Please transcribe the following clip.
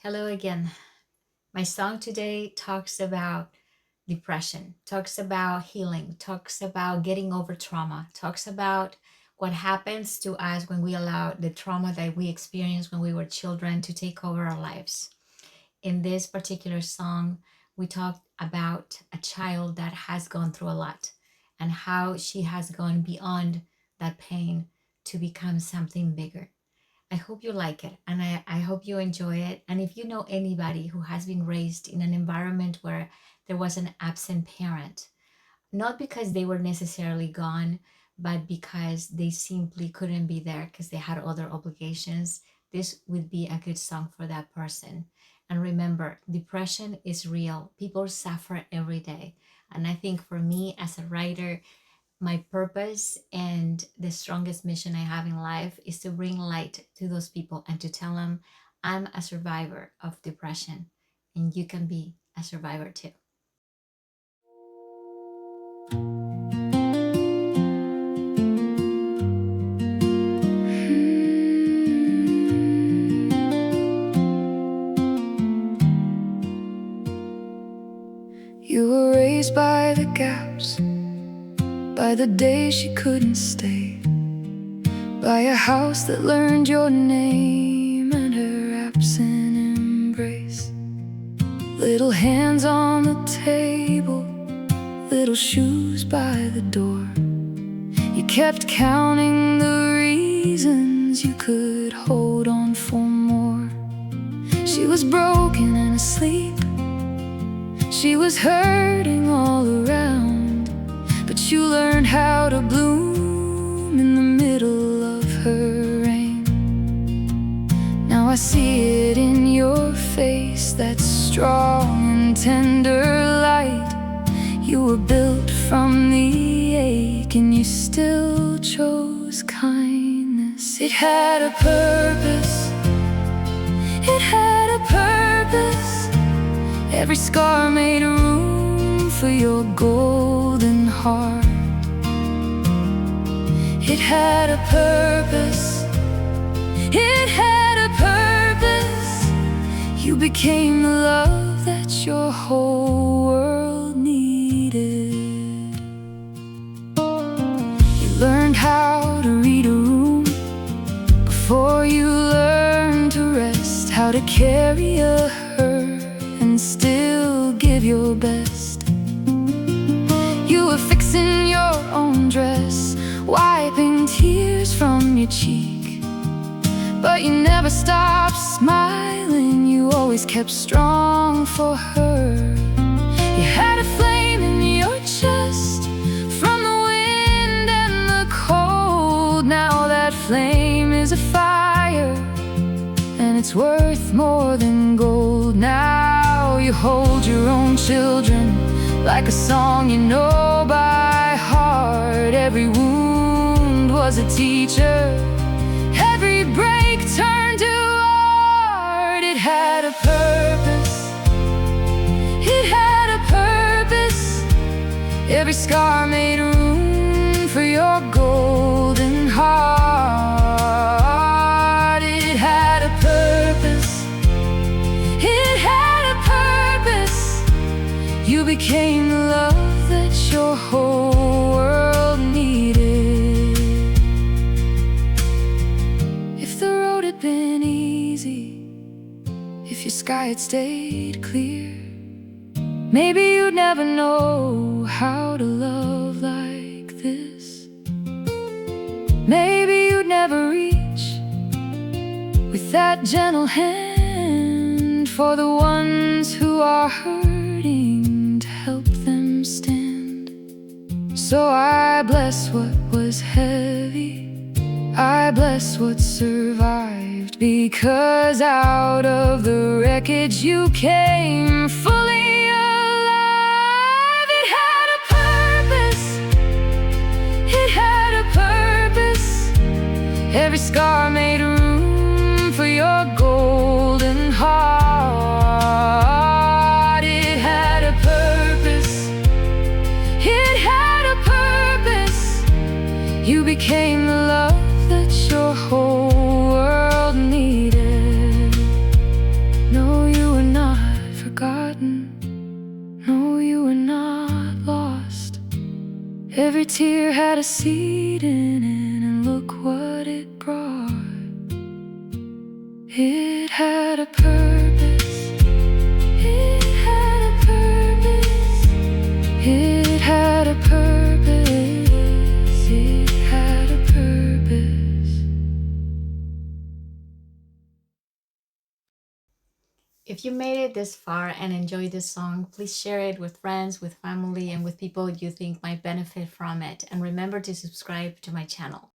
Hello again. My song today talks about depression, talks about healing, talks about getting over trauma, talks about what happens to us when we allow the trauma that we experienced when we were children to take over our lives. In this particular song, we talked about a child that has gone through a lot and how she has gone beyond that pain to become something bigger. I hope you like it and I hope you enjoy it. And if you know anybody who has been raised in an environment where there was an absent parent, not because they were necessarily gone, but because they simply couldn't be there because they had other obligations, this would be a good song for that person. And remember, depression is real. People suffer every day. And I think for me as a writer, my purpose and the strongest mission I have in life is to bring light to those people and to tell them I'm a survivor of depression and you can be a survivor too. You were raised by the gaps, by the day she couldn't stay, by a house that learned your name and her absent embrace. Little hands on the table, little shoes by the door. You kept counting the reasons you could hold on for more. She was broken and asleep, she was hurting all around, but you learned how to bloom in the middle of her rain. Now I see it in your face, that strong and tender light. You were built from the ache and you still chose kindness. It had a purpose, it had a purpose. Every scar made room for your golden heart. It had a purpose, it had a purpose. You became the love that your whole world needed. You learned how to read a room before you learned to rest, how to carry a hurt and still give your best. You were fixing your own dress, wiping tears from your cheek, but you never stopped smiling. You always kept strong for her. You had a flame in your chest from the wind and the cold. Now that flame is a fire and it's worth more than gold. Now you hold your own children like a song you know by heart. Every wound was a teacher, every break turned to art. It had a purpose, it had a purpose. Every scar made room for your golden heart. It had a purpose, it had a purpose. You became the love that your whole world needed. If the road had been easy, if your sky had stayed clear, maybe you'd never know how to love like this. Maybe you'd never reach with that gentle hand for the ones who are hurting, to help them stand. So I bless what was heavy, I bless what survived, because out of the wreckage you came fully alive. It had a purpose, it had a purpose. Every scar made room for your golden heart. It had a purpose, it had a purpose. You became the love that your whole world needed. No It had a purpose. It had a purpose. It had a purpose. It had a purpose. If you made it this far and enjoyed this song, please share it with friends, with family, and with people you think might benefit from it. And remember to subscribe to my channel.